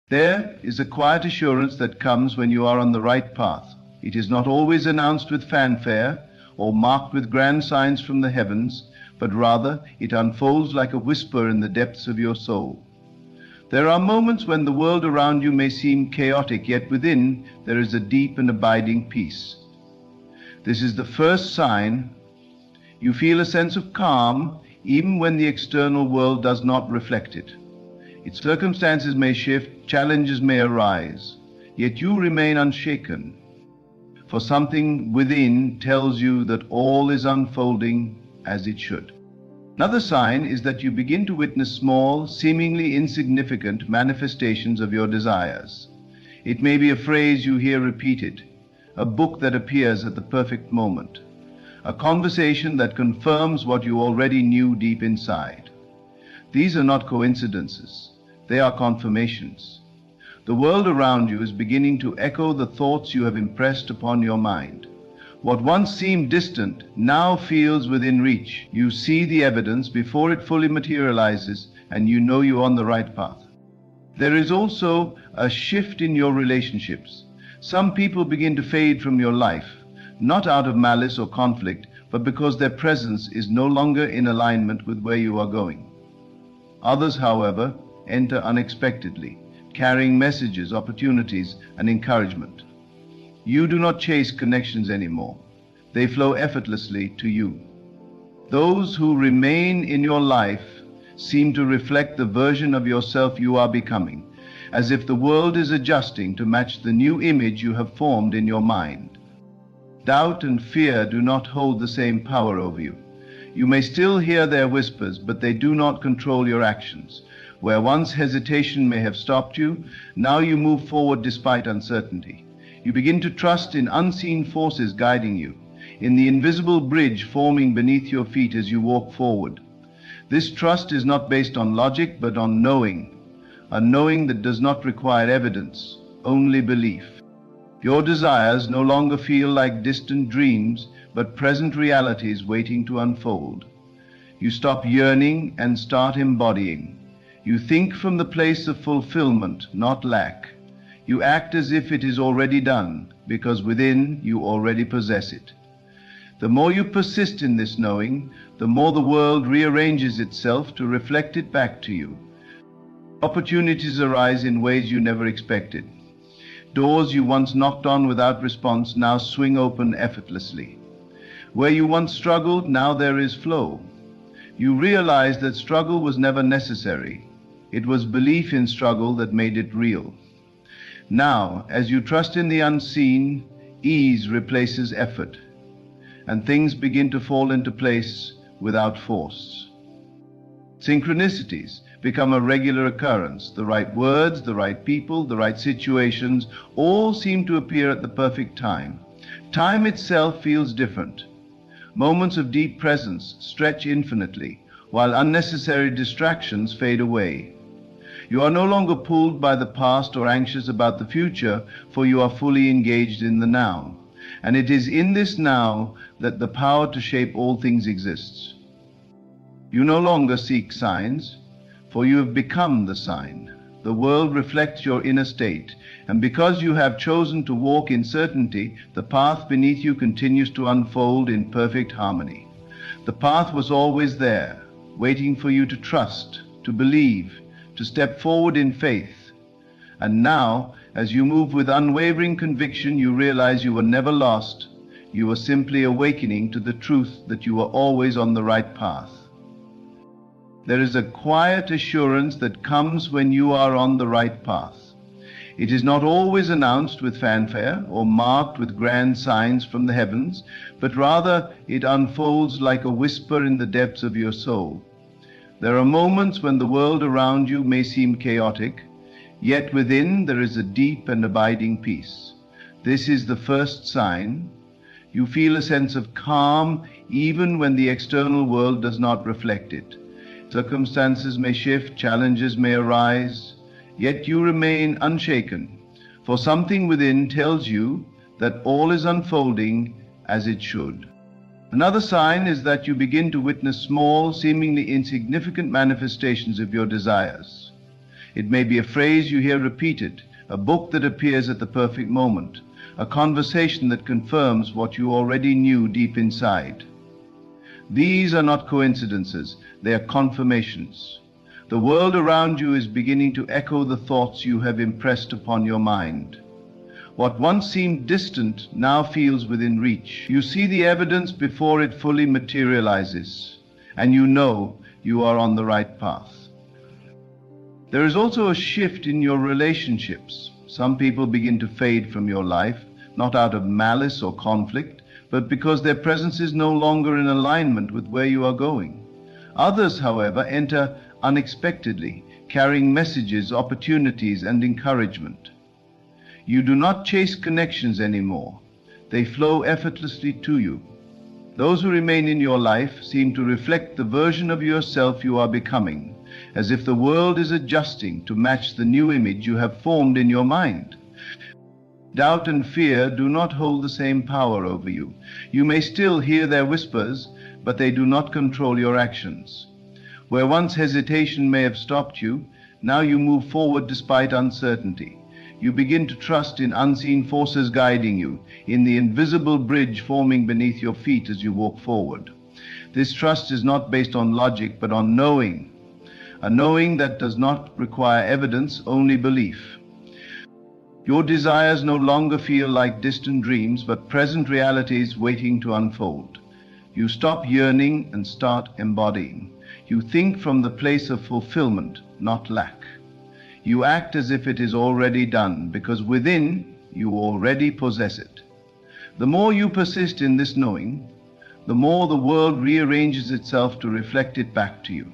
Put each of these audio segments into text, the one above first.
There is a quiet assurance that comes when you are on the right path. It is not always announced with fanfare or marked with grand signs from the heavens, but rather it unfolds like a whisper in the depths of your soul. There are moments when the world around you may seem chaotic, yet within there is a deep and abiding peace. This is the first sign. You feel a sense of calm even when the external world does not reflect it. Its circumstances may shift, challenges may arise, yet you remain unshaken. For something within tells you that all is unfolding as it should. Another sign is that you begin to witness small, seemingly insignificant manifestations of your desires. It may be a phrase you hear repeated, a book that appears at the perfect moment, a conversation that confirms what you already knew deep inside. These are not coincidences. They are confirmations. The world around you is beginning to echo the thoughts you have impressed upon your mind. What once seemed distant now feels within reach. You see the evidence before it fully materializes, and you know you're on the right path. There is also a shift in your relationships. Some people begin to fade from your life, not out of malice or conflict, but because their presence is no longer in alignment with where you are going. Others, however, enter unexpectedly, carrying messages, opportunities, and encouragement. You do not chase connections anymore. They flow effortlessly to you. Those who remain in your life seem to reflect the version of yourself you are becoming, as if the world is adjusting to match the new image you have formed in your mind. Doubt and fear do not hold the same power over you. You may still hear their whispers, but they do not control your actions. Where once hesitation may have stopped you, now you move forward despite uncertainty. You begin to trust in unseen forces guiding you, in the invisible bridge forming beneath your feet as you walk forward. This trust is not based on logic, but on knowing, a knowing that does not require evidence, only belief. Your desires no longer feel like distant dreams, but present realities waiting to unfold. You stop yearning and start embodying. You think from the place of fulfillment, not lack. You act as if it is already done, because within you already possess it. The more you persist in this knowing, the more the world rearranges itself to reflect it back to you. Opportunities arise in ways you never expected. Doors you once knocked on without response now swing open effortlessly. Where you once struggled, now there is flow. You realize that struggle was never necessary. It was belief in struggle that made it real. Now, as you trust in the unseen, ease replaces effort, and things begin to fall into place without force. Synchronicities become a regular occurrence. The right words, the right people, the right situations, all seem to appear at the perfect time. Time itself feels different. Moments of deep presence stretch infinitely, while unnecessary distractions fade away. You are no longer pulled by the past or anxious about the future, for you are fully engaged in the now. And it is in this now that the power to shape all things exists. You no longer seek signs, for you have become the sign. The world reflects your inner state, and because you have chosen to walk in certainty, the path beneath you continues to unfold in perfect harmony. The path was always there, waiting for you to trust, to believe, to step forward in faith. And now, as you move with unwavering conviction, you realize you were never lost. You were simply awakening to the truth that you were always on the right path. There is a quiet assurance that comes when you are on the right path. It is not always announced with fanfare or marked with grand signs from the heavens, but rather it unfolds like a whisper in the depths of your soul. There are moments when the world around you may seem chaotic, yet within there is a deep and abiding peace. This is the first sign. You feel a sense of calm even when the external world does not reflect it. Circumstances may shift, challenges may arise, yet you remain unshaken, for something within tells you that all is unfolding as it should. Another sign is that you begin to witness small, seemingly insignificant manifestations of your desires. It may be a phrase you hear repeated, a book that appears at the perfect moment, a conversation that confirms what you already knew deep inside. These are not coincidences, they are confirmations. The world around you is beginning to echo the thoughts you have impressed upon your mind. What once seemed distant now feels within reach. You see the evidence before it fully materializes, and you know you are on the right path. There is also a shift in your relationships. Some people begin to fade from your life, not out of malice or conflict, but because their presence is no longer in alignment with where you are going. Others, however, enter unexpectedly, carrying messages, opportunities, and encouragement. You do not chase connections anymore. They flow effortlessly to you. Those who remain in your life seem to reflect the version of yourself you are becoming, as if the world is adjusting to match the new image you have formed in your mind. Doubt and fear do not hold the same power over you. You may still hear their whispers, but they do not control your actions. Where once hesitation may have stopped you, now you move forward despite uncertainty. You begin to trust in unseen forces guiding you, in the invisible bridge forming beneath your feet as you walk forward. This trust is not based on logic, but on knowing. A knowing that does not require evidence, only belief. Your desires no longer feel like distant dreams, but present realities waiting to unfold. You stop yearning and start embodying. You think from the place of fulfillment, not lack. You act as if it is already done, because within you already possess it. The more you persist in this knowing, the more the world rearranges itself to reflect it back to you.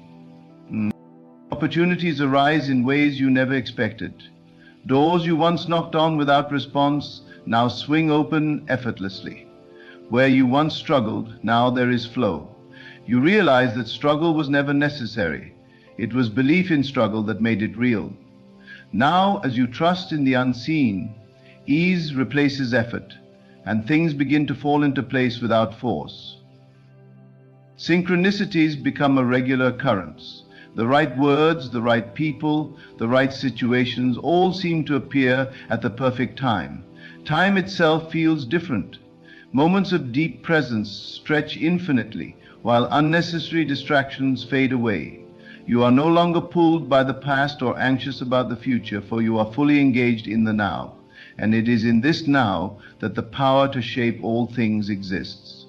Opportunities arise in ways you never expected. Doors you once knocked on without response now swing open effortlessly. Where you once struggled, now there is flow. You realize that struggle was never necessary. It was belief in struggle that made it real. Now, as you trust in the unseen, ease replaces effort, and things begin to fall into place without force. Synchronicities become a regular occurrence. The right words, the right people, the right situations all seem to appear at the perfect time. Time itself feels different. Moments of deep presence stretch infinitely, while unnecessary distractions fade away. You are no longer pulled by the past or anxious about the future, for you are fully engaged in the now. And it is in this now that the power to shape all things exists.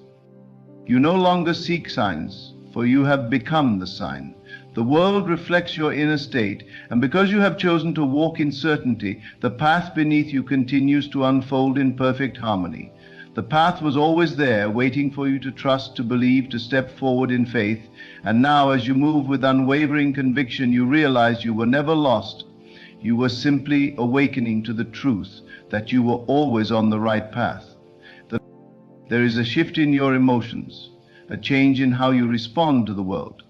You no longer seek signs, for you have become the sign. The world reflects your inner state, and because you have chosen to walk in certainty, the path beneath you continues to unfold in perfect harmony. The path was always there, waiting for you to trust, to believe, to step forward in faith. And now, as you move with unwavering conviction, you realize you were never lost. You were simply awakening to the truth that you were always on the right path. There is a shift in your emotions, a change in how you respond to the world.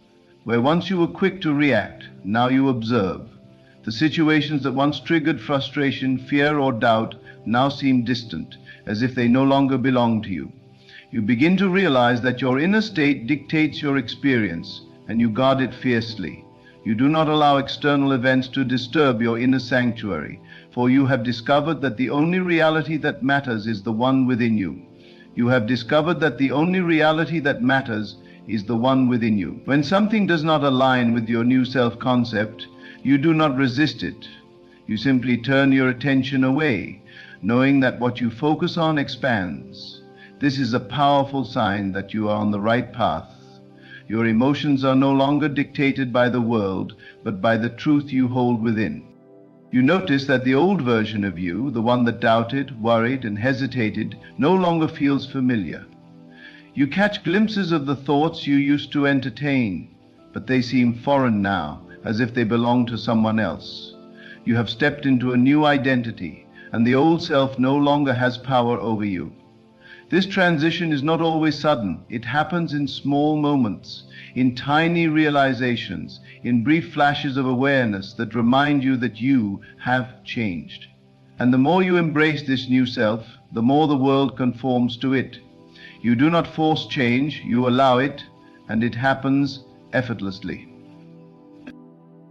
Where once you were quick to react, now you observe. The situations that once triggered frustration, fear, or doubt now seem distant, as if they no longer belong to you. You begin to realize that your inner state dictates your experience, and you guard it fiercely. You do not allow external events to disturb your inner sanctuary, for you have discovered that the only reality that matters is the one within you. You have discovered that the only reality that matters is the one within you. When something does not align with your new self-concept, you do not resist it. You simply turn your attention away, knowing that what you focus on expands. This is a powerful sign that you are on the right path. Your emotions are no longer dictated by the world, but by the truth you hold within. You notice that the old version of you, the one that doubted, worried, and hesitated, no longer feels familiar. You catch glimpses of the thoughts you used to entertain, but they seem foreign now, as if they belong to someone else. You have stepped into a new identity, and the old self no longer has power over you. This transition is not always sudden. It happens in small moments, in tiny realizations, in brief flashes of awareness that remind you that you have changed. And the more you embrace this new self, the more the world conforms to it. You do not force change, you allow it, and it happens effortlessly.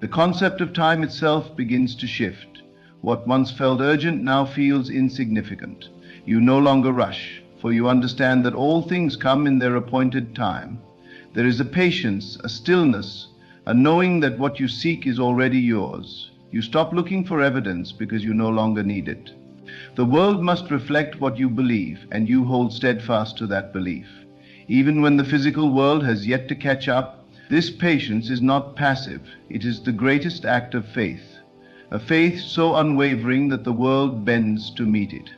The concept of time itself begins to shift. What once felt urgent now feels insignificant. You no longer rush, for you understand that all things come in their appointed time. There is a patience, a stillness, a knowing that what you seek is already yours. You stop looking for evidence because you no longer need it. The world must reflect what you believe, and you hold steadfast to that belief. Even when the physical world has yet to catch up, this patience is not passive. It is the greatest act of faith, a faith so unwavering that the world bends to meet it.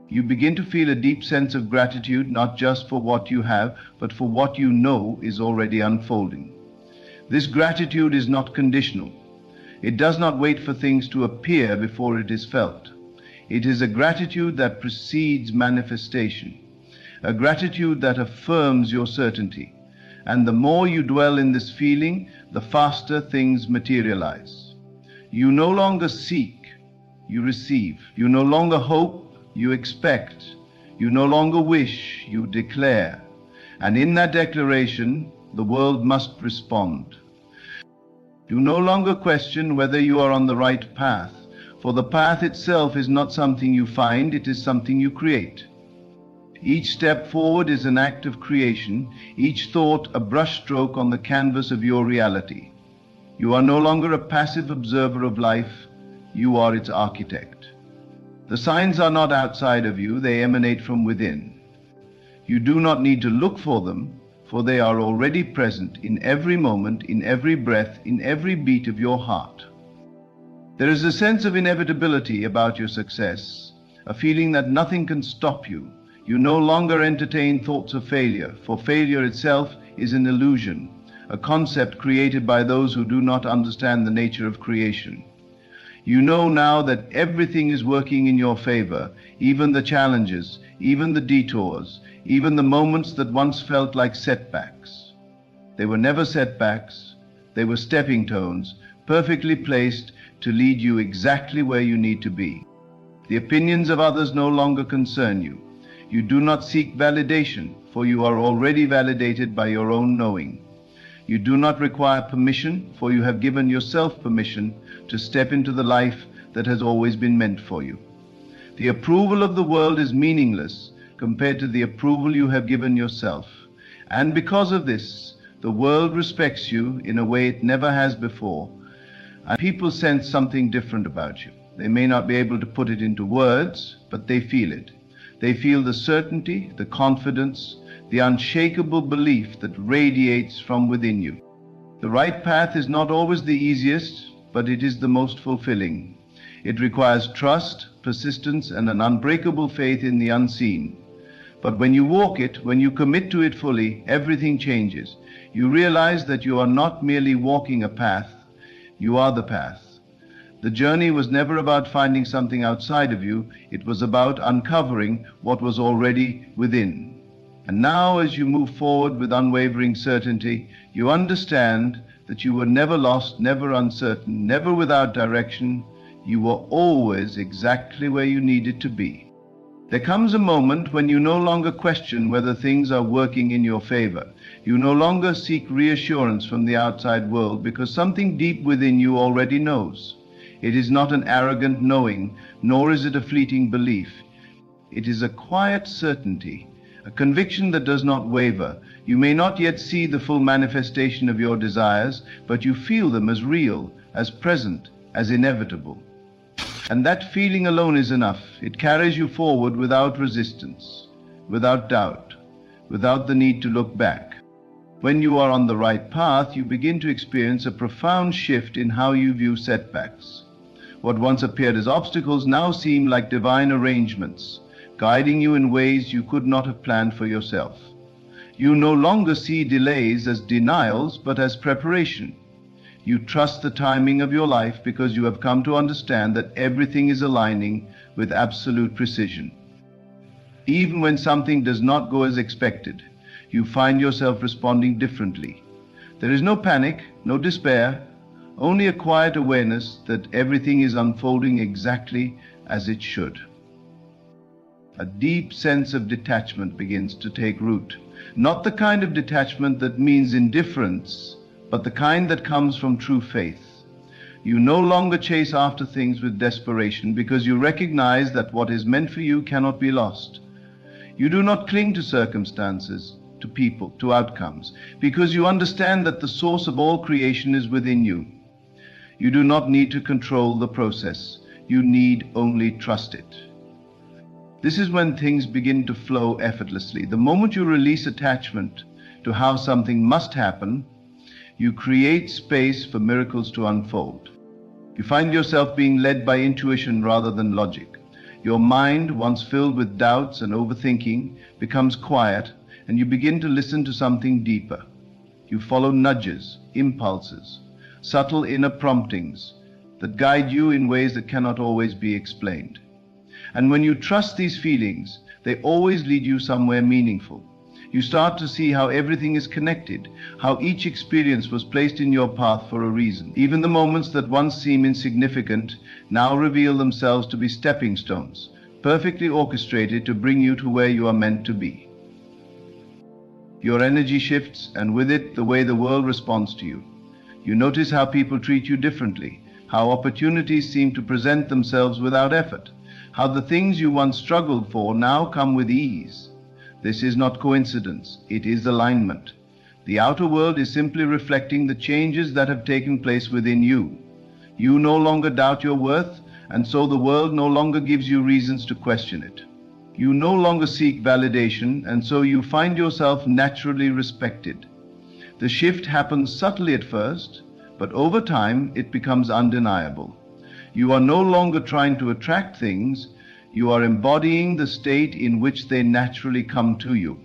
You begin to feel a deep sense of gratitude, not just for what you have, but for what you know is already unfolding. This gratitude is not conditional. It does not wait for things to appear before it is felt. It is a gratitude that precedes manifestation, a gratitude that affirms your certainty. And the more you dwell in this feeling, the faster things materialize. You no longer seek, you receive. You no longer hope, you expect. You no longer wish, you declare. And in that declaration, the world must respond. You no longer question whether you are on the right path, for the path itself is not something you find, it is something you create. Each step forward is an act of creation, each thought a brushstroke on the canvas of your reality. You are no longer a passive observer of life, you are its architect. The signs are not outside of you, they emanate from within. You do not need to look for them, for they are already present in every moment, in every breath, in every beat of your heart. There is a sense of inevitability about your success, a feeling that nothing can stop you. You no longer entertain thoughts of failure, for failure itself is an illusion, a concept created by those who do not understand the nature of creation. You know now that everything is working in your favor, even the challenges, even the detours, even the moments that once felt like setbacks. They were never setbacks, they were stepping stones, perfectly placed to lead you exactly where you need to be. The opinions of others no longer concern you. You do not seek validation, for you are already validated by your own knowing. You do not require permission, for you have given yourself permission to step into the life that has always been meant for you. The approval of the world is meaningless compared to the approval you have given yourself. And because of this, the world respects you in a way it never has before. And people sense something different about you. They may not be able to put it into words, but they feel it. They feel the certainty, the confidence, the unshakable belief that radiates from within you. The right path is not always the easiest, but it is the most fulfilling. It requires trust, persistence, and an unbreakable faith in the unseen. But when you walk it, when you commit to it fully, everything changes. You realize that you are not merely walking a path, you are the path. The journey was never about finding something outside of you, it was about uncovering what was already within. And now, as you move forward with unwavering certainty, you understand that you were never lost, never uncertain, never without direction. You were always exactly where you needed to be. There comes a moment when you no longer question whether things are working in your favor. You no longer seek reassurance from the outside world because something deep within you already knows. It is not an arrogant knowing, nor is it a fleeting belief. It is a quiet certainty, a conviction that does not waver. You may not yet see the full manifestation of your desires, but you feel them as real, as present, as inevitable. And that feeling alone is enough. It carries you forward without resistance, without doubt, without the need to look back. When you are on the right path, you begin to experience a profound shift in how you view setbacks. What once appeared as obstacles now seem like divine arrangements, guiding you in ways you could not have planned for yourself. You no longer see delays as denials, but as preparation. You trust the timing of your life because you have come to understand that everything is aligning with absolute precision. Even when something does not go as expected, you find yourself responding differently. There is no panic, no despair, only a quiet awareness that everything is unfolding exactly as it should. A deep sense of detachment begins to take root. Not the kind of detachment that means indifference, but the kind that comes from true faith. You no longer chase after things with desperation because you recognize that what is meant for you cannot be lost. You do not cling to circumstances, to people, to outcomes, because you understand that the source of all creation is within you. You do not need to control the process. You need only trust it. This is when things begin to flow effortlessly. The moment you release attachment to how something must happen, you create space for miracles to unfold. You find yourself being led by intuition rather than logic. Your mind, once filled with doubts and overthinking, becomes quiet, and you begin to listen to something deeper. You follow nudges, impulses, subtle inner promptings that guide you in ways that cannot always be explained. And when you trust these feelings, they always lead you somewhere meaningful. You start to see how everything is connected, how each experience was placed in your path for a reason. Even the moments that once seem insignificant now reveal themselves to be stepping stones, perfectly orchestrated to bring you to where you are meant to be. Your energy shifts, and with it, the way the world responds to you. You notice how people treat you differently, how opportunities seem to present themselves without effort, how the things you once struggled for now come with ease. This is not coincidence, it is alignment. The outer world is simply reflecting the changes that have taken place within you. You no longer doubt your worth, and so the world no longer gives you reasons to question it. You no longer seek validation, and so you find yourself naturally respected. The shift happens subtly at first, but over time it becomes undeniable. You are no longer trying to attract things, you are embodying the state in which they naturally come to you.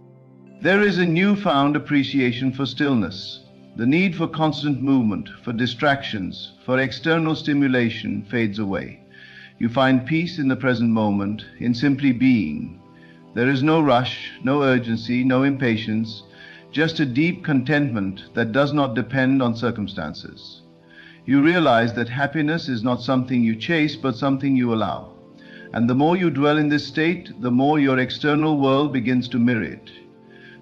There is a newfound appreciation for stillness. The need for constant movement, for distractions, for external stimulation fades away. You find peace in the present moment, in simply being. There is no rush, no urgency, no impatience, just a deep contentment that does not depend on circumstances. You realize that happiness is not something you chase, but something you allow. And the more you dwell in this state, the more your external world begins to mirror it.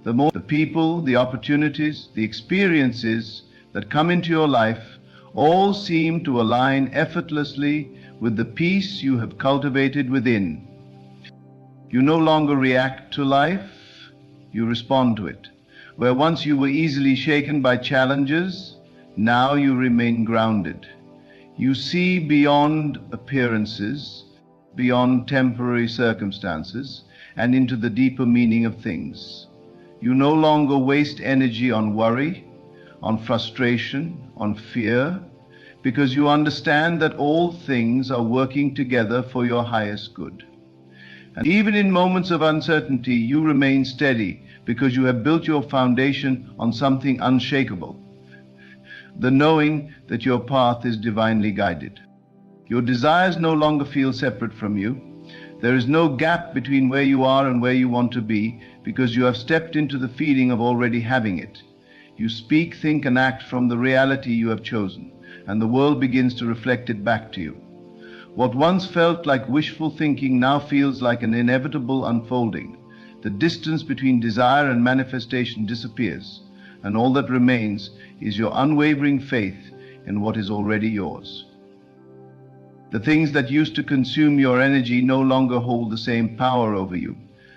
The more the people, the opportunities, the experiences that come into your life all seem to align effortlessly with the peace you have cultivated within. You no longer react to life, you respond to it. Where once you were easily shaken by challenges, now you remain grounded. You see beyond appearances, beyond temporary circumstances, and into the deeper meaning of things. You no longer waste energy on worry, on frustration, on fear, because you understand that all things are working together for your highest good. And even in moments of uncertainty, you remain steady because you have built your foundation on something unshakable, the knowing that your path is divinely guided. Your desires no longer feel separate from you. There is no gap between where you are and where you want to be, because you have stepped into the feeling of already having it. You speak, think, and act from the reality you have chosen, and the world begins to reflect it back to you. What once felt like wishful thinking now feels like an inevitable unfolding. The distance between desire and manifestation disappears, and all that remains is your unwavering faith in what is already yours. The things that used to consume your energy no longer hold the same power over you.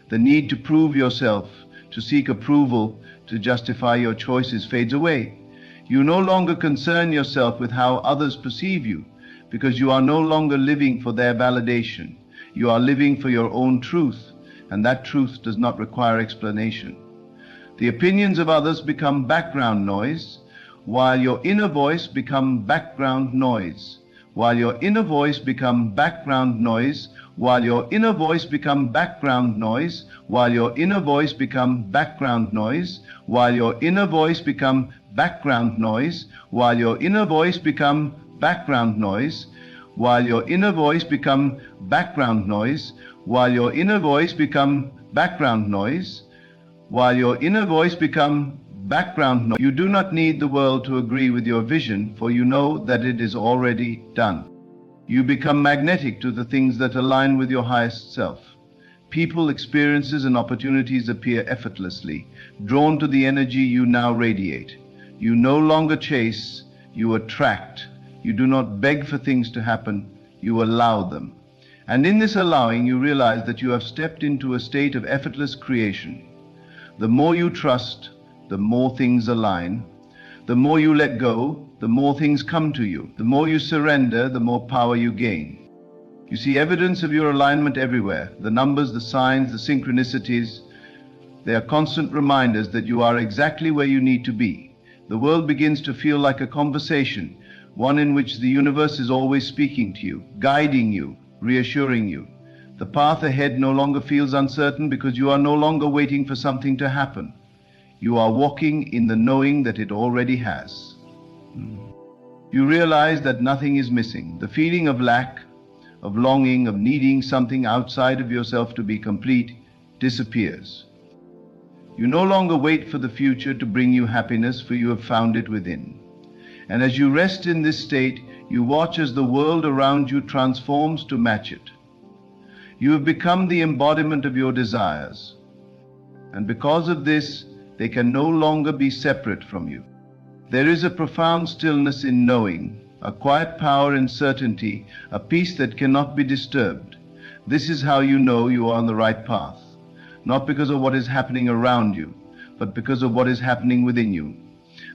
The need to prove yourself, to seek approval, to justify your choices fades away. You no longer concern yourself with how others perceive you, because you are no longer living for their validation. You are living for your own truth, and that truth does not require explanation. The opinions of others become background noise, while your inner voice becomes background noise. While your inner voice becomes background noise, while your inner voice becomes background noise, while your inner voice becomes background noise, while your inner voice becomes background noise, while your inner voice becomes background noise, while your inner voice becomes background noise, while your inner voice becomes background noise, while your inner voice becomes background noise. You do not need the world to agree with your vision, for you know that it is already done. You become magnetic to the things that align with your highest self. People, experiences, and opportunities appear effortlessly, drawn to the energy you now radiate. You no longer chase, you attract. You do not beg for things to happen, you allow them. And in this allowing, you realize that you have stepped into a state of effortless creation. The more you trust, the more things align. The more you let go, the more things come to you. The more you surrender, the more power you gain. You see evidence of your alignment everywhere. The numbers, the signs, the synchronicities. They are constant reminders that you are exactly where you need to be. The world begins to feel like a conversation, one in which the universe is always speaking to you, guiding you, reassuring you. The path ahead no longer feels uncertain because you are no longer waiting for something to happen. You are walking in the knowing that it already has. You realize that nothing is missing. The feeling of lack, of longing, of needing something outside of yourself to be complete disappears. You no longer wait for the future to bring you happiness, for you have found it within. And as you rest in this state, you watch as the world around you transforms to match it. You have become the embodiment of your desires. And because of this, they can no longer be separate from you. There is a profound stillness in knowing, a quiet power in certainty, a peace that cannot be disturbed. This is how you know you are on the right path, not because of what is happening around you, but because of what is happening within you.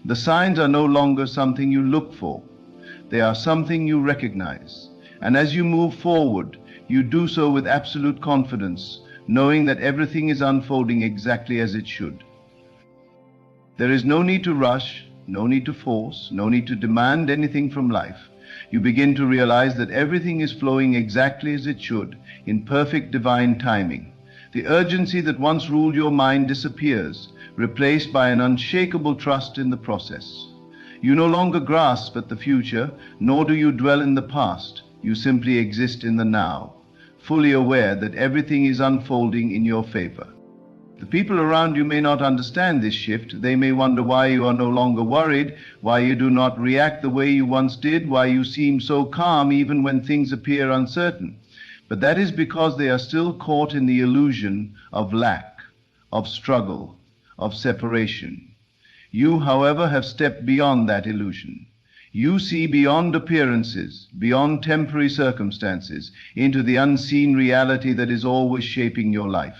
The signs are no longer something you look for. They are something you recognize. And as you move forward, you do so with absolute confidence, knowing that everything is unfolding exactly as it should. There is no need to rush, no need to force, no need to demand anything from life. You begin to realize that everything is flowing exactly as it should, in perfect divine timing. The urgency that once ruled your mind disappears, replaced by an unshakable trust in the process. You no longer grasp at the future, nor do you dwell in the past. You simply exist in the now, fully aware that everything is unfolding in your favor. The people around you may not understand this shift. They may wonder why you are no longer worried, why you do not react the way you once did, why you seem so calm even when things appear uncertain. But that is because they are still caught in the illusion of lack, of struggle, of separation. You, however, have stepped beyond that illusion. You see beyond appearances, beyond temporary circumstances, into the unseen reality that is always shaping your life.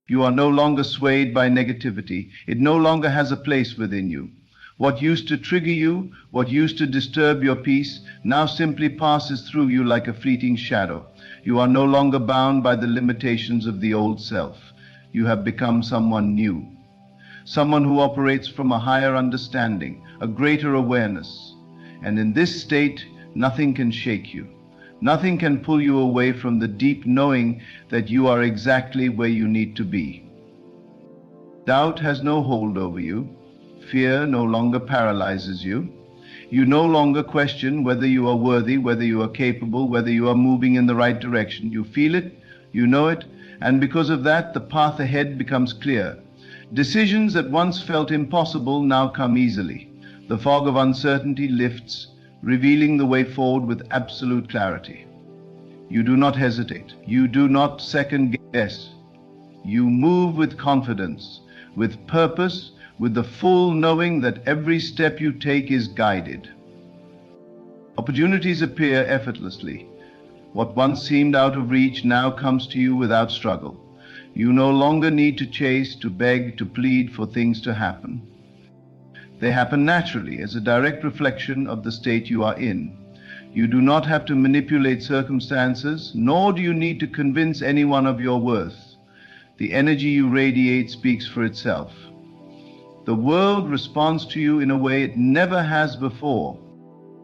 You are no longer swayed by negativity. It no longer has a place within you. What used to trigger you, what used to disturb your peace, now simply passes through you like a fleeting shadow. You are no longer bound by the limitations of the old self. You have become someone new, someone who operates from a higher understanding, a greater awareness. And in this state, nothing can shake you. Nothing can pull you away from the deep knowing that you are exactly where you need to be. Doubt has no hold over you. Fear no longer paralyzes you. You no longer question whether you are worthy, whether you are capable, whether you are moving in the right direction. You feel it, you know it, and because of that, the path ahead becomes clear. Decisions that once felt impossible now come easily. The fog of uncertainty lifts, revealing the way forward with absolute clarity. You do not hesitate. You do not second guess. You move with confidence, with purpose, with the full knowing that every step you take is guided. Opportunities appear effortlessly. What once seemed out of reach now comes to you without struggle. You no longer need to chase, to beg, to plead for things to happen. They happen naturally as a direct reflection of the state you are in. You do not have to manipulate circumstances, nor do you need to convince anyone of your worth. The energy you radiate speaks for itself. The world responds to you in a way it never has before.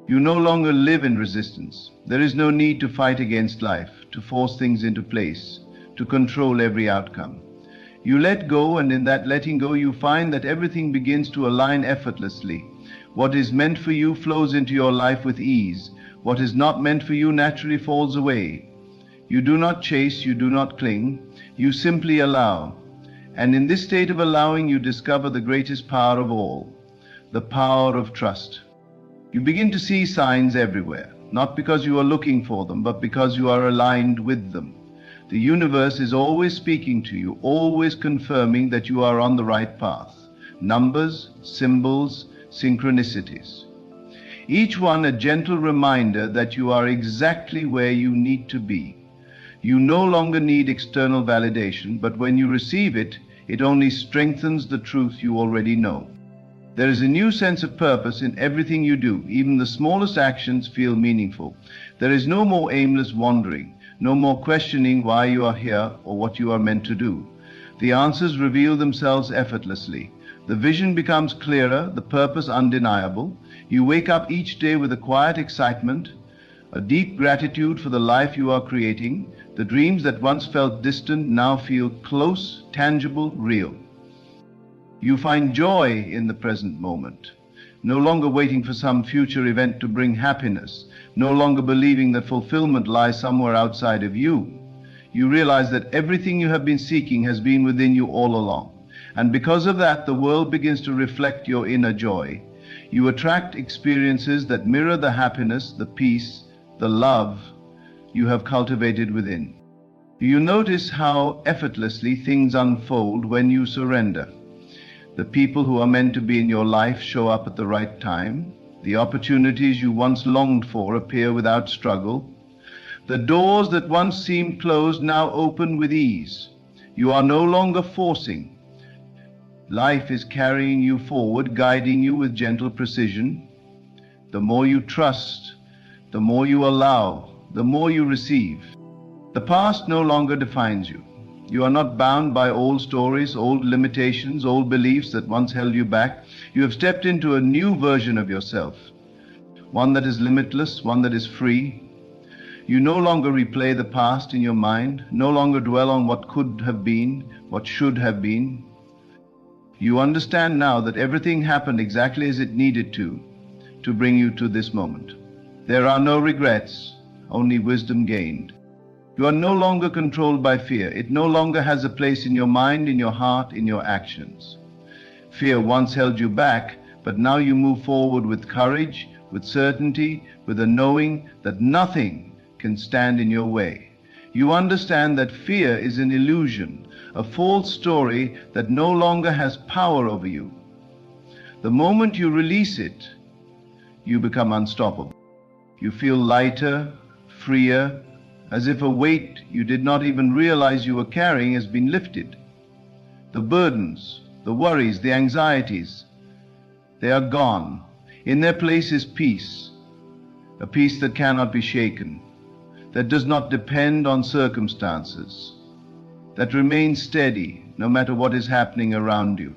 You no longer live in resistance. There is no need to fight against life, to force things into place, to control every outcome. You let go, and in that letting go, you find that everything begins to align effortlessly. What is meant for you flows into your life with ease. What is not meant for you naturally falls away. You do not chase, you do not cling, you simply allow. And in this state of allowing, you discover the greatest power of all, the power of trust. You begin to see signs everywhere, not because you are looking for them, but because you are aligned with them. The universe is always speaking to you, always confirming that you are on the right path. Numbers, symbols, synchronicities. each one a gentle reminder that you are exactly where you need to be. You no longer need external validation, but when you receive it, it only strengthens the truth you already know. There is a new sense of purpose in everything you do. Even the smallest actions feel meaningful. There is no more aimless wandering, no more questioning why you are here or what you are meant to do. The answers reveal themselves effortlessly. The vision becomes clearer, the purpose undeniable. You wake up each day with a quiet excitement, a deep gratitude for the life you are creating. The dreams that once felt distant now feel close, tangible, real. You find joy in the present moment, no longer waiting for some future event to bring happiness, no longer believing that fulfillment lies somewhere outside of you. You realize that everything you have been seeking has been within you all along. And because of that, the world begins to reflect your inner joy. You attract experiences that mirror the happiness, the peace, the love you have cultivated within. You notice how effortlessly things unfold when you surrender. The people who are meant to be in your life show up at the right time. The opportunities you once longed for appear without struggle. The doors that once seemed closed now open with ease. You are no longer forcing. Life is carrying you forward, guiding you with gentle precision. The more you trust, the more you allow, the more you receive. The past no longer defines you. You are not bound by old stories, old limitations, old beliefs that once held you back. You have stepped into a new version of yourself, one that is limitless, one that is free. You no longer replay the past in your mind, no longer dwell on what could have been, what should have been. You understand now that everything happened exactly as it needed to bring you to this moment. There are no regrets, only wisdom gained. You are no longer controlled by fear. It no longer has a place in your mind, in your heart, in your actions. Fear once held you back, but now you move forward with courage, with certainty, with a knowing that nothing can stand in your way. You understand that fear is an illusion, a false story that no longer has power over you. The moment you release it, you become unstoppable. You feel lighter, freer, as if a weight you did not even realize you were carrying has been lifted. The burdens, the worries, the anxieties, they are gone. In their place is peace, a peace that cannot be shaken, that does not depend on circumstances, that remains steady no matter what is happening around you.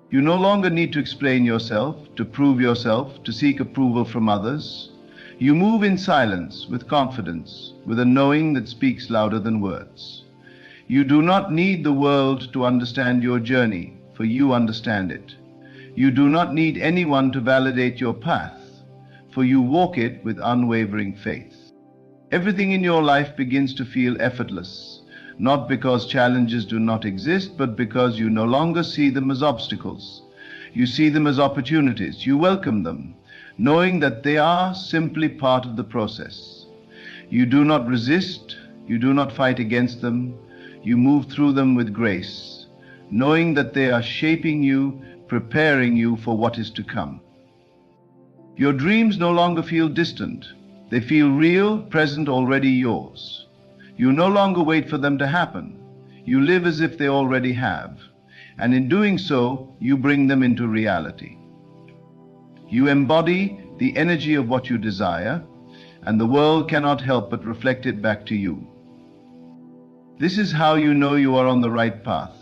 You no longer need to explain yourself, to prove yourself, to seek approval from others. You move in silence, with confidence, with a knowing that speaks louder than words. You do not need the world to understand your journey, for you understand it. You do not need anyone to validate your path, for you walk it with unwavering faith. Everything in your life begins to feel effortless, not because challenges do not exist, but because you no longer see them as obstacles. You see them as opportunities. You welcome them, knowing that they are simply part of the process. You do not resist, you do not fight against them, you move through them with grace, knowing that they are shaping you, preparing you for what is to come. Your dreams no longer feel distant. They feel real, present, already yours. You no longer wait for them to happen. You live as if they already have, and in doing so, you bring them into reality. You embody the energy of what you desire, and the world cannot help but reflect it back to you. This is how you know you are on the right path,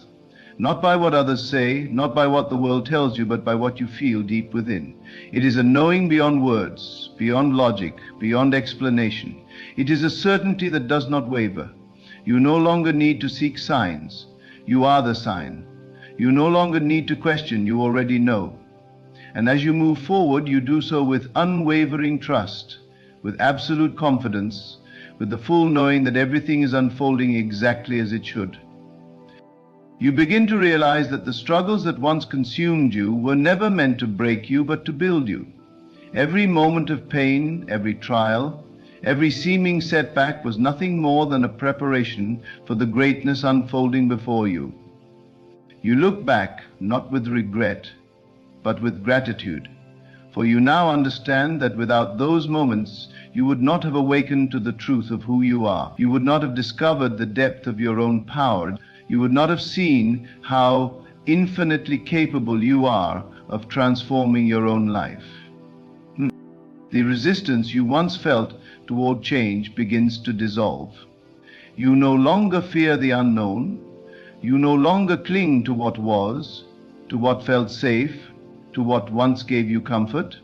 not by what others say, not by what the world tells you, but by what you feel deep within. It is a knowing beyond words, beyond logic, beyond explanation. It is a certainty that does not waver. You no longer need to seek signs. You are the sign. You no longer need to question. You already know. And as you move forward, you do so with unwavering trust, with absolute confidence, with the full knowing that everything is unfolding exactly as it should. You begin to realize that the struggles that once consumed you were never meant to break you, but to build you. Every moment of pain, every trial, every seeming setback was nothing more than a preparation for the greatness unfolding before you. You look back, not with regret, but with gratitude, For you now understand that without those moments, you would not have awakened to the truth of who you are. You would not have discovered the depth of your own power. You would not have seen how infinitely capable you are of transforming your own life. The resistance you once felt toward change begins to dissolve. You no longer fear the unknown. You no longer cling to what was, to what felt safe, to what once gave you comfort.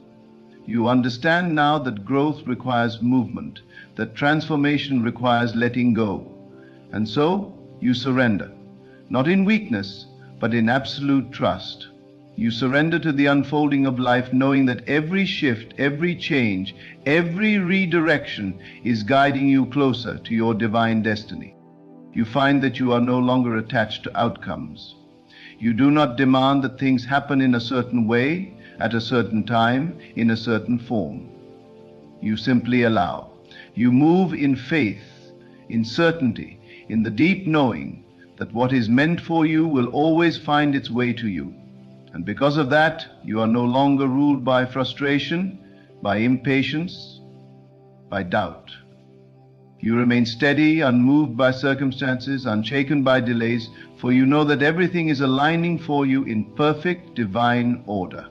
You understand now that growth requires movement, that transformation requires letting go. And so you surrender, not in weakness, but in absolute trust. You surrender to the unfolding of life, knowing that every shift, every change, every redirection is guiding you closer to your divine destiny. You find that you are no longer attached to outcomes. You do not demand that things happen in a certain way, at a certain time, in a certain form. You simply allow. You move in faith, in certainty, in the deep knowing that what is meant for you will always find its way to you. And because of that, you are no longer ruled by frustration, by impatience, by doubt. You remain steady, unmoved by circumstances, unshaken by delays, for you know that everything is aligning for you in perfect divine order.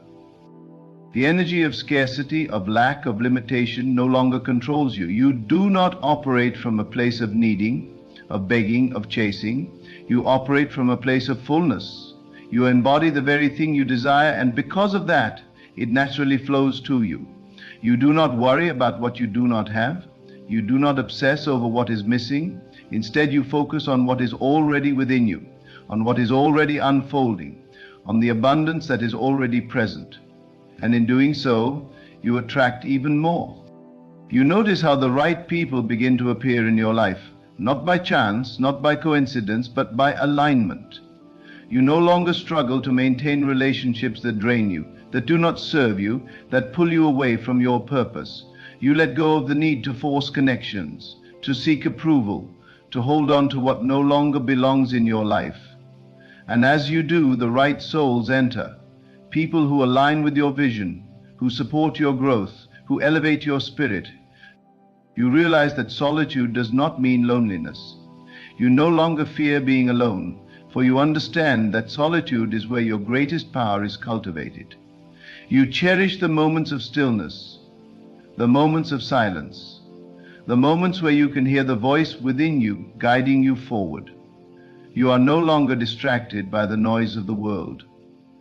The energy of scarcity, of lack, of limitation no longer controls you. You do not operate from a place of needing, of begging, of chasing. You operate from a place of fullness. You embody the very thing you desire, and because of that, it naturally flows to you. You do not worry about what you do not have. You do not obsess over what is missing. Instead, you focus on what is already within you, on what is already unfolding, on the abundance that is already present. And in doing so, you attract even more. You notice how the right people begin to appear in your life, not by chance, not by coincidence, but by alignment. You no longer struggle to maintain relationships that drain you, that do not serve you, that pull you away from your purpose. You let go of the need to force connections, to seek approval, to hold on to what no longer belongs in your life. And as you do, the right souls enter, people who align with your vision, who support your growth, who elevate your spirit. You realize that solitude does not mean loneliness. You no longer fear being alone, for you understand that solitude is where your greatest power is cultivated. You cherish the moments of stillness, the moments of silence, the moments where you can hear the voice within you guiding you forward. You are no longer distracted by the noise of the world,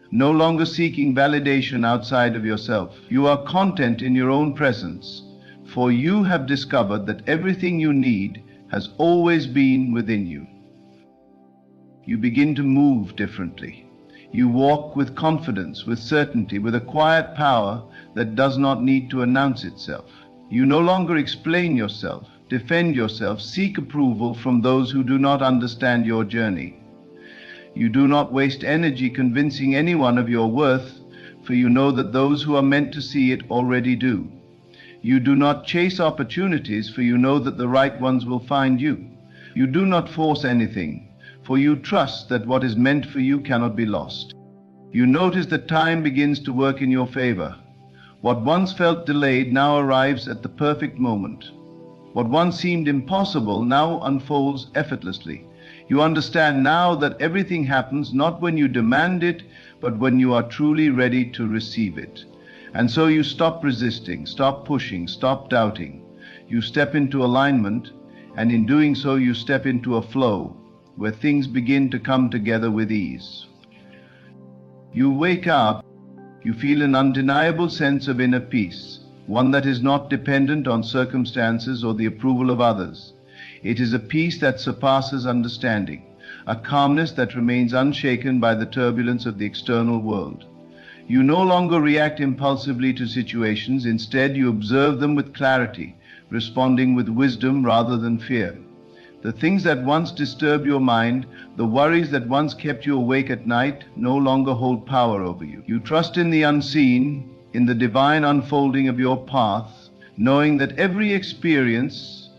no longer seeking validation outside of yourself. You are content in your own presence, for you have discovered that everything you need has always been within you. You begin to move differently. You walk with confidence, with certainty, with a quiet power that does not need to announce itself. You no longer explain yourself, defend yourself, seek approval from those who do not understand your journey. You do not waste energy convincing anyone of your worth, for you know that those who are meant to see it already do. You do not chase opportunities, for you know that the right ones will find you. You do not force anything, for you trust that what is meant for you cannot be lost. You notice that time begins to work in your favor. What once felt delayed now arrives at the perfect moment. What once seemed impossible now unfolds effortlessly. You understand now that everything happens not when you demand it, but when you are truly ready to receive it. And so you stop resisting, stop pushing, stop doubting. You step into alignment, and in doing so you step into a flow where things begin to come together with ease. You wake up, you feel an undeniable sense of inner peace, one that is not dependent on circumstances or the approval of others. It is a peace that surpasses understanding, a calmness that remains unshaken by the turbulence of the external world. You no longer react impulsively to situations. Instead, you observe them with clarity, responding with wisdom rather than fear. The things that once disturbed your mind, the worries that once kept you awake at night, no longer hold power over you. You trust in the unseen, in the divine unfolding of your path, knowing that every experience,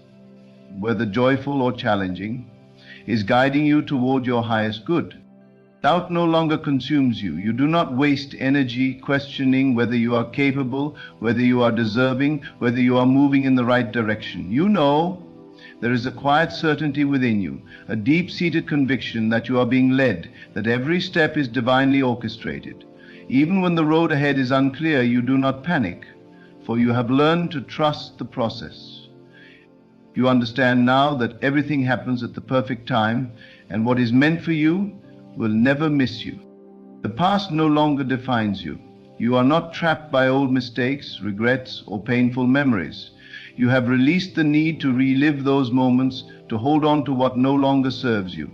whether joyful or challenging, is guiding you toward your highest good. Doubt no longer consumes you. You do not waste energy questioning whether you are capable, whether you are deserving, whether you are moving in the right direction. You know there is a quiet certainty within you, a deep-seated conviction that you are being led, that every step is divinely orchestrated. Even when the road ahead is unclear, you do not panic, for you have learned to trust the process. You understand now that everything happens at the perfect time, and what is meant for you will never miss you. The past no longer defines you. You are not trapped by old mistakes, regrets, or painful memories. You have released the need to relive those moments, to hold on to what no longer serves you.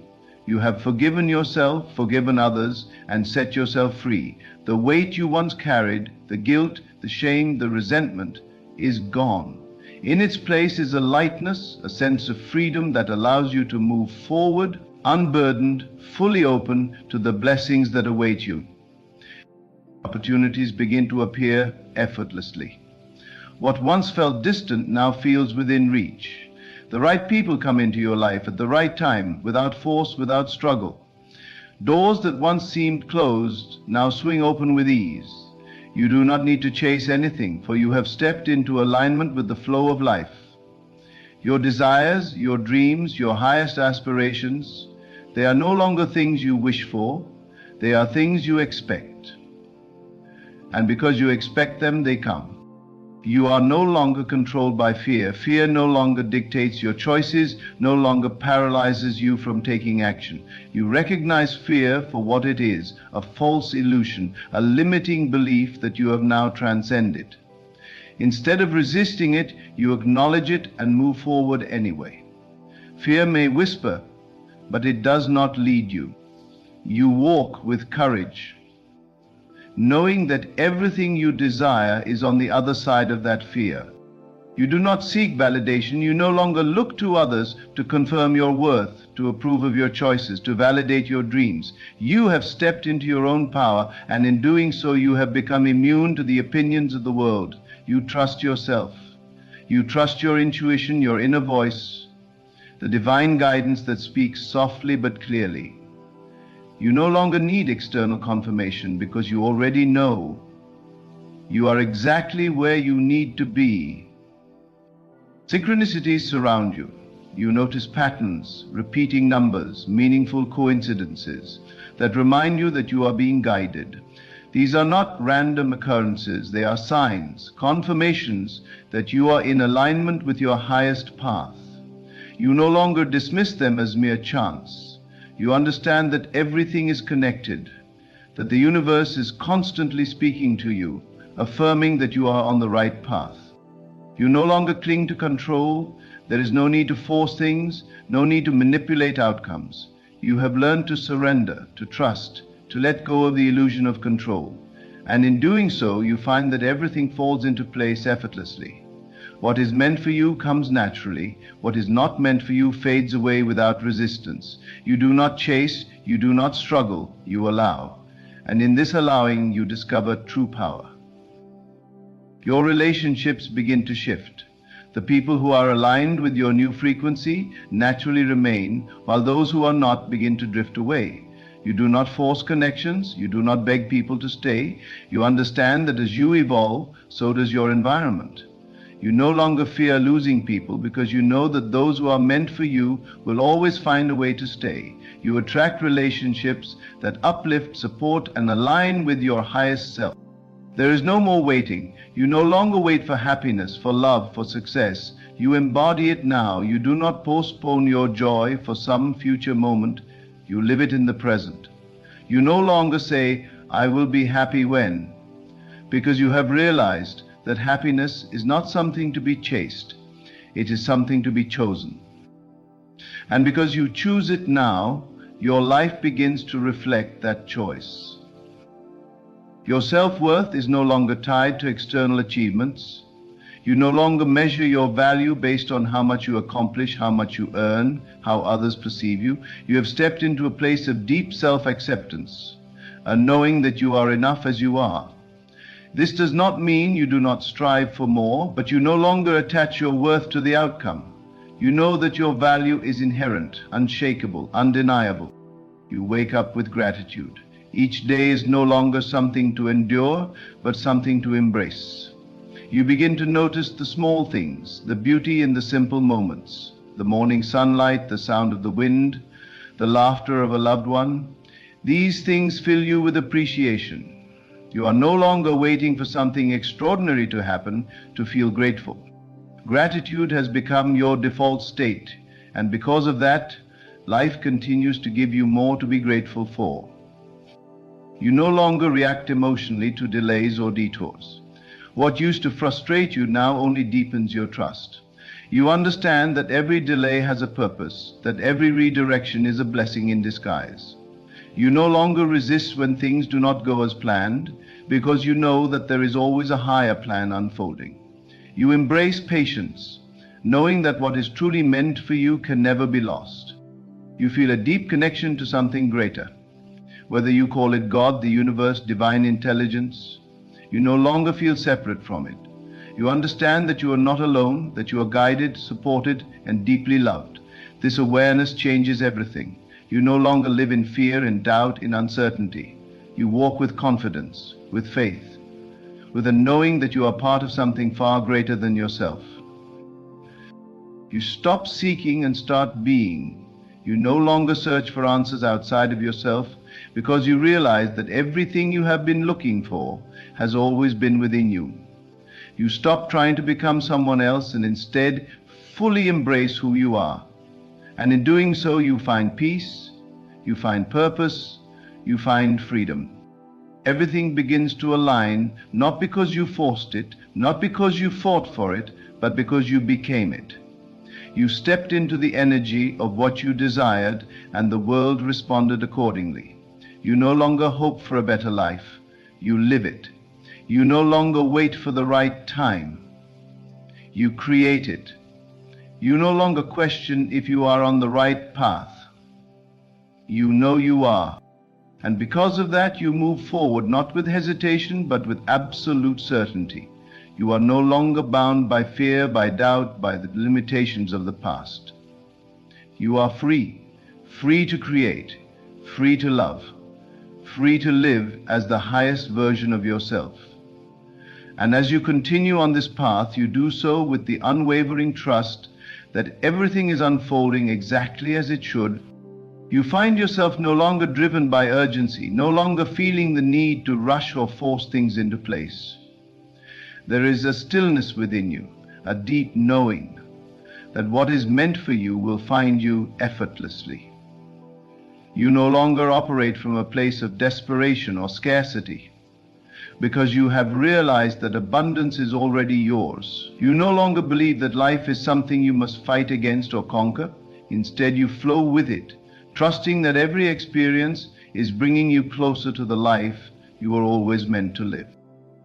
You have forgiven yourself, forgiven others, and set yourself free. The weight you once carried, the guilt, the shame, the resentment, is gone. In its place is a lightness, a sense of freedom that allows you to move forward, unburdened, fully open to the blessings that await you. Opportunities begin to appear effortlessly. What once felt distant now feels within reach. The right people come into your life at the right time, without force, without struggle. Doors that once seemed closed now swing open with ease. You do not need to chase anything, for you have stepped into alignment with the flow of life. Your desires, your dreams, your highest aspirations, they are no longer things you wish for, they are things you expect. And because you expect them, they come. You are no longer controlled by fear. Fear no longer dictates your choices, no longer paralyzes you from taking action. You recognize fear for what it is, a false illusion, a limiting belief that you have now transcended. Instead of resisting it, you acknowledge it and move forward anyway. Fear may whisper, but it does not lead you. You walk with courage, knowing that everything you desire is on the other side of that fear. You do not seek validation. You no longer look to others to confirm your worth, to approve of your choices, to validate your dreams. You have stepped into your own power, and in doing so you have become immune to the opinions of the world. You trust yourself. You trust your intuition, your inner voice, the divine guidance that speaks softly but clearly. You no longer need external confirmation because you already know you are exactly where you need to be. Synchronicities surround you. You notice patterns, repeating numbers, meaningful coincidences that remind you that you are being guided. These are not random occurrences. They are signs, confirmations that you are in alignment with your highest path. You no longer dismiss them as mere chance. You understand that everything is connected, that the universe is constantly speaking to you, affirming that you are on the right path. You no longer cling to control. There is no need to force things, no need to manipulate outcomes. You have learned to surrender, to trust, to let go of the illusion of control. And in doing so, you find that everything falls into place effortlessly. What is meant for you comes naturally. What is not meant for you fades away without resistance. You do not chase, you do not struggle, you allow. And in this allowing, you discover true power. Your relationships begin to shift. The people who are aligned with your new frequency naturally remain, while those who are not begin to drift away. You do not force connections. You do not beg people to stay. You understand that as you evolve, so does your environment. You no longer fear losing people because you know that those who are meant for you will always find a way to stay. You attract relationships that uplift, support, and align with your highest self. There is no more waiting. You no longer wait for happiness, for love, for success. You embody it now. You do not postpone your joy for some future moment. You live it in the present. You no longer say, "I will be happy when," because you have realized that happiness is not something to be chased. It is something to be chosen. And because you choose it now, your life begins to reflect that choice. Your self-worth is no longer tied to external achievements. You no longer measure your value based on how much you accomplish, how much you earn, how others perceive you. You have stepped into a place of deep self-acceptance, a knowing that you are enough as you are. This does not mean you do not strive for more, but you no longer attach your worth to the outcome. You know that your value is inherent, unshakable, undeniable. You wake up with gratitude. Each day is no longer something to endure, but something to embrace. You begin to notice the small things, the beauty in the simple moments, the morning sunlight, the sound of the wind, the laughter of a loved one. These things fill you with appreciation. You are no longer waiting for something extraordinary to happen to feel grateful. Gratitude has become your default state, and because of that, life continues to give you more to be grateful for. You no longer react emotionally to delays or detours. What used to frustrate you now only deepens your trust. You understand that every delay has a purpose, that every redirection is a blessing in disguise. You no longer resist when things do not go as planned, because you know that there is always a higher plan unfolding. You embrace patience, knowing that what is truly meant for you can never be lost. You feel a deep connection to something greater. Whether you call it God, the universe, divine intelligence, you no longer feel separate from it. You understand that you are not alone, that you are guided, supported, and deeply loved. This awareness changes everything. You no longer live in fear, in doubt, in uncertainty. You walk with confidence, with faith, with a knowing that you are part of something far greater than yourself. You stop seeking and start being. You no longer search for answers outside of yourself, because you realize that everything you have been looking for has always been within you. You stop trying to become someone else and instead fully embrace who you are. And in doing so, you find peace, you find purpose, you find freedom. Everything begins to align, not because you forced it, not because you fought for it, but because you became it. You stepped into the energy of what you desired, and the world responded accordingly. You no longer hope for a better life, you live it. You no longer wait for the right time, you create it. You no longer question if you are on the right path. You know you are. And because of that, you move forward, not with hesitation, but with absolute certainty. You are no longer bound by fear, by doubt, by the limitations of the past. You are free, free to create, free to love, free to live as the highest version of yourself. And as you continue on this path, you do so with the unwavering trust that everything is unfolding exactly as it should. You find yourself no longer driven by urgency, no longer feeling the need to rush or force things into place. There is a stillness within you, a deep knowing that what is meant for you will find you effortlessly. You no longer operate from a place of desperation or scarcity, because you have realized that abundance is already yours. You no longer believe that life is something you must fight against or conquer. Instead, you flow with it, trusting that every experience is bringing you closer to the life you were always meant to live.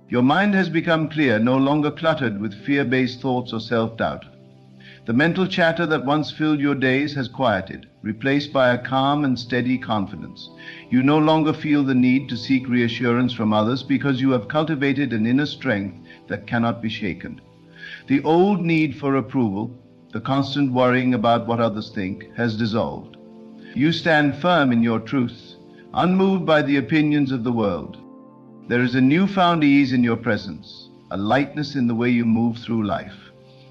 Your mind has become clear, no longer cluttered with fear-based thoughts or self-doubt. The mental chatter that once filled your days has quieted, replaced by a calm and steady confidence. You no longer feel the need to seek reassurance from others because you have cultivated an inner strength that cannot be shaken. The old need for approval, the constant worrying about what others think, has dissolved. You stand firm in your truth, unmoved by the opinions of the world. There is a newfound ease in your presence, a lightness in the way you move through life.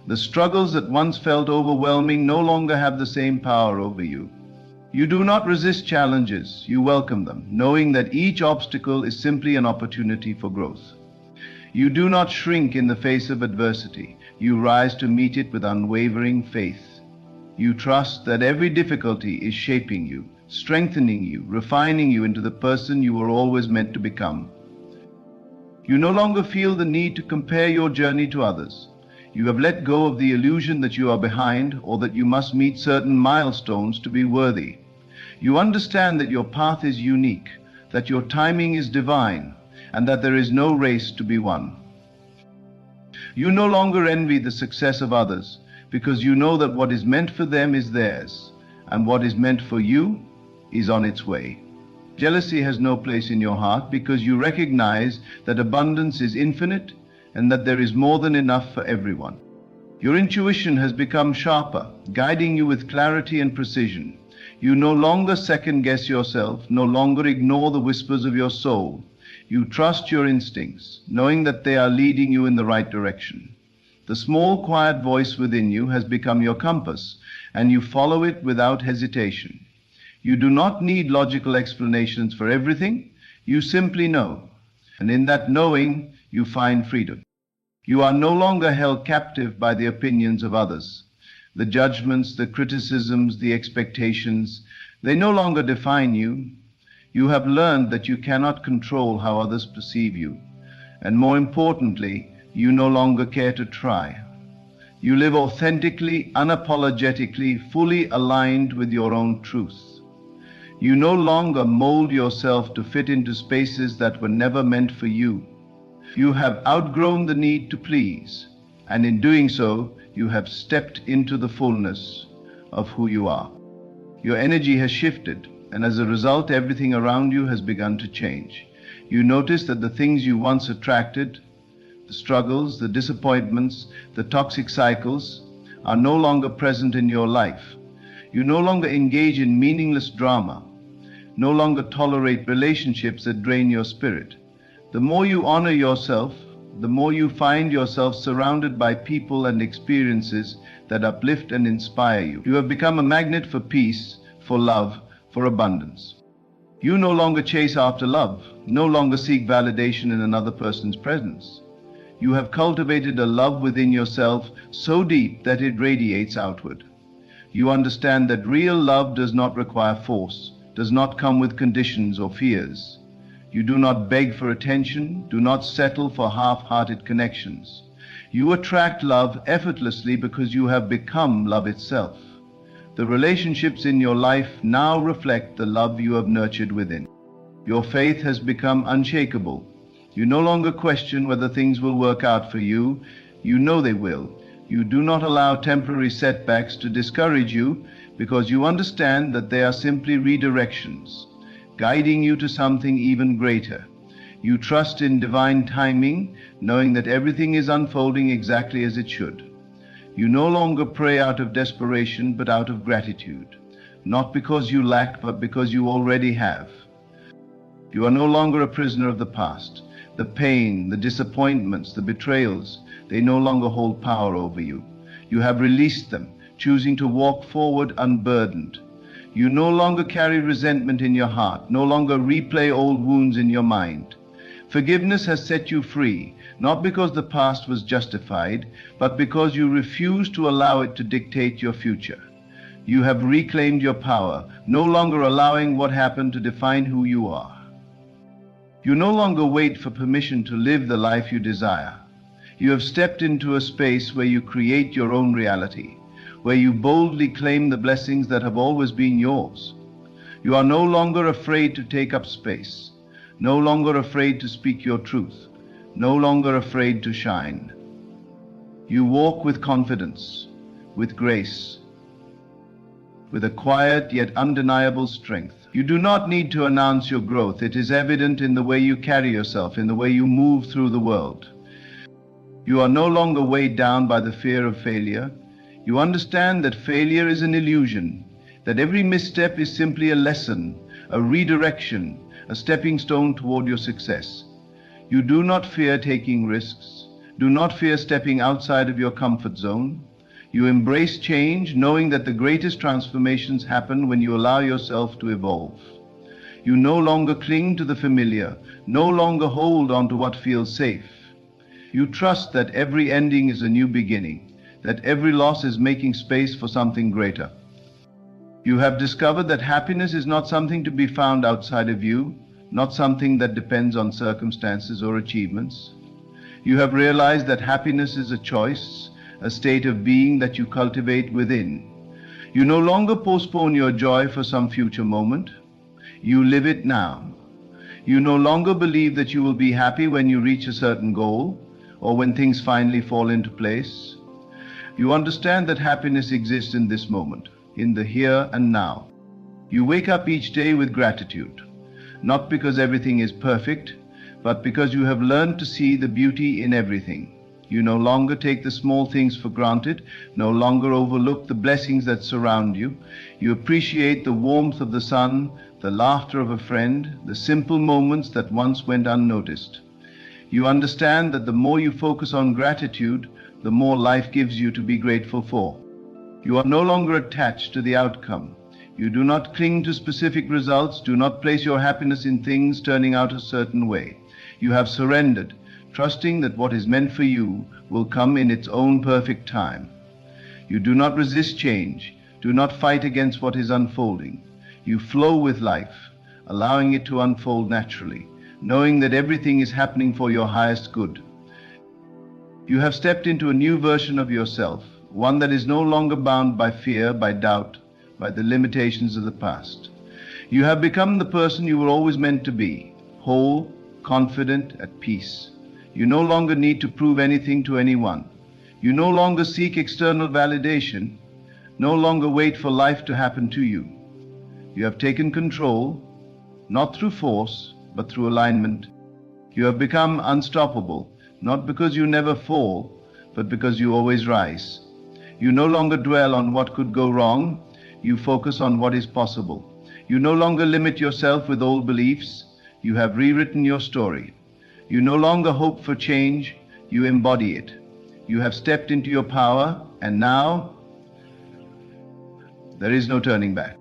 The struggles that once felt overwhelming no longer have the same power over you. You do not resist challenges, you welcome them, knowing that each obstacle is simply an opportunity for growth. You do not shrink in the face of adversity, you rise to meet it with unwavering faith. You trust that every difficulty is shaping you, strengthening you, refining you into the person you were always meant to become. You no longer feel the need to compare your journey to others. You have let go of the illusion that you are behind or that you must meet certain milestones to be worthy. You understand that your path is unique, that your timing is divine, and that there is no race to be won. You no longer envy the success of others because you know that what is meant for them is theirs, and what is meant for you is on its way. Jealousy has no place in your heart because you recognize that abundance is infinite and that there is more than enough for everyone. Your intuition has become sharper, guiding you with clarity and precision. You no longer second-guess yourself, no longer ignore the whispers of your soul. You trust your instincts, knowing that they are leading you in the right direction. The small, quiet voice within you has become your compass, and you follow it without hesitation. You do not need logical explanations for everything. You simply know. And in that knowing, you find freedom. You are no longer held captive by the opinions of others. The judgments, the criticisms, the expectations, they no longer define you. You have learned that you cannot control how others perceive you. And more importantly, you no longer care to try. You live authentically, unapologetically, fully aligned with your own truth. You no longer mold yourself to fit into spaces that were never meant for you. You have outgrown the need to please, and in doing so, you have stepped into the fullness of who you are. Your energy has shifted, and as a result, everything around you has begun to change. You notice that the things you once attracted, the struggles, the disappointments, the toxic cycles, are no longer present in your life. You no longer engage in meaningless drama, no longer tolerate relationships that drain your spirit. The more you honor yourself, the more you find yourself surrounded by people and experiences that uplift and inspire you. You have become a magnet for peace, for love, for abundance. You no longer chase after love, no longer seek validation in another person's presence. You have cultivated a love within yourself so deep that it radiates outward. You understand that real love does not require force, does not come with conditions or fears. You do not beg for attention, do not settle for half-hearted connections. You attract love effortlessly because you have become love itself. The relationships in your life now reflect the love you have nurtured within. Your faith has become unshakable. You no longer question whether things will work out for you. You know they will. You do not allow temporary setbacks to discourage you because you understand that they are simply redirections, guiding you to something even greater. You trust in divine timing, knowing that everything is unfolding exactly as it should. You no longer pray out of desperation, but out of gratitude, not because you lack, but because you already have. You are no longer a prisoner of the past. The pain, the disappointments, the betrayals, they no longer hold power over you. You have released them, choosing to walk forward unburdened. You no longer carry resentment in your heart, no longer replay old wounds in your mind. Forgiveness has set you free, not because the past was justified, but because you refuse to allow it to dictate your future. You have reclaimed your power, no longer allowing what happened to define who you are. You no longer wait for permission to live the life you desire. You have stepped into a space where you create your own reality, where you boldly claim the blessings that have always been yours. You are no longer afraid to take up space, no longer afraid to speak your truth, no longer afraid to shine. You walk with confidence, with grace, with a quiet yet undeniable strength. You do not need to announce your growth. It is evident in the way you carry yourself, in the way you move through the world. You are no longer weighed down by the fear of failure. You understand that failure is an illusion, that every misstep is simply a lesson, a redirection, a stepping stone toward your success. You do not fear taking risks, do not fear stepping outside of your comfort zone. You embrace change, knowing that the greatest transformations happen when you allow yourself to evolve. You no longer cling to the familiar, no longer hold on to what feels safe. You trust that every ending is a new beginning, that every loss is making space for something greater. You have discovered that happiness is not something to be found outside of you, not something that depends on circumstances or achievements. You have realized that happiness is a choice, a state of being that you cultivate within. You no longer postpone your joy for some future moment. You live it now. You no longer believe that you will be happy when you reach a certain goal or when things finally fall into place. You understand that happiness exists in this moment, in the here and now. You wake up each day with gratitude, not because everything is perfect, but because you have learned to see the beauty in everything. You no longer take the small things for granted, no longer overlook the blessings that surround you. You appreciate the warmth of the sun, the laughter of a friend, the simple moments that once went unnoticed. You understand that the more you focus on gratitude, the more life gives you to be grateful for. You are no longer attached to the outcome. You do not cling to specific results, do not place your happiness in things turning out a certain way. You have surrendered, trusting that what is meant for you will come in its own perfect time. You do not resist change, do not fight against what is unfolding. You flow with life, allowing it to unfold naturally, knowing that everything is happening for your highest good. You have stepped into a new version of yourself, one that is no longer bound by fear, by doubt, by the limitations of the past. You have become the person you were always meant to be, whole, confident, at peace. You no longer need to prove anything to anyone. You no longer seek external validation, no longer wait for life to happen to you. You have taken control, not through force, but through alignment. You have become unstoppable, not because you never fall, but because you always rise. You no longer dwell on what could go wrong, you focus on what is possible. You no longer limit yourself with old beliefs, you have rewritten your story. You no longer hope for change, you embody it. You have stepped into your power, and now there is no turning back.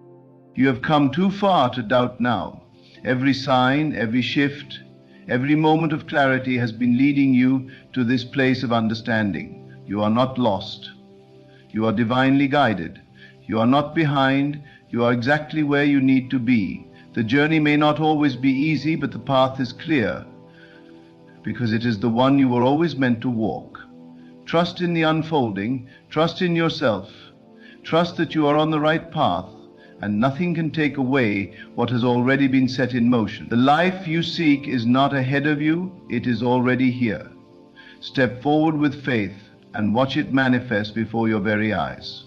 You have come too far to doubt now. Every sign, every shift, every moment of clarity has been leading you to this place of understanding. You are not lost. You are divinely guided. You are not behind. You are exactly where you need to be. The journey may not always be easy, but the path is clear, because it is the one you were always meant to walk. Trust in the unfolding, trust in yourself, trust that you are on the right path, and nothing can take away what has already been set in motion. The life you seek is not ahead of you, it is already here. Step forward with faith and watch it manifest before your very eyes.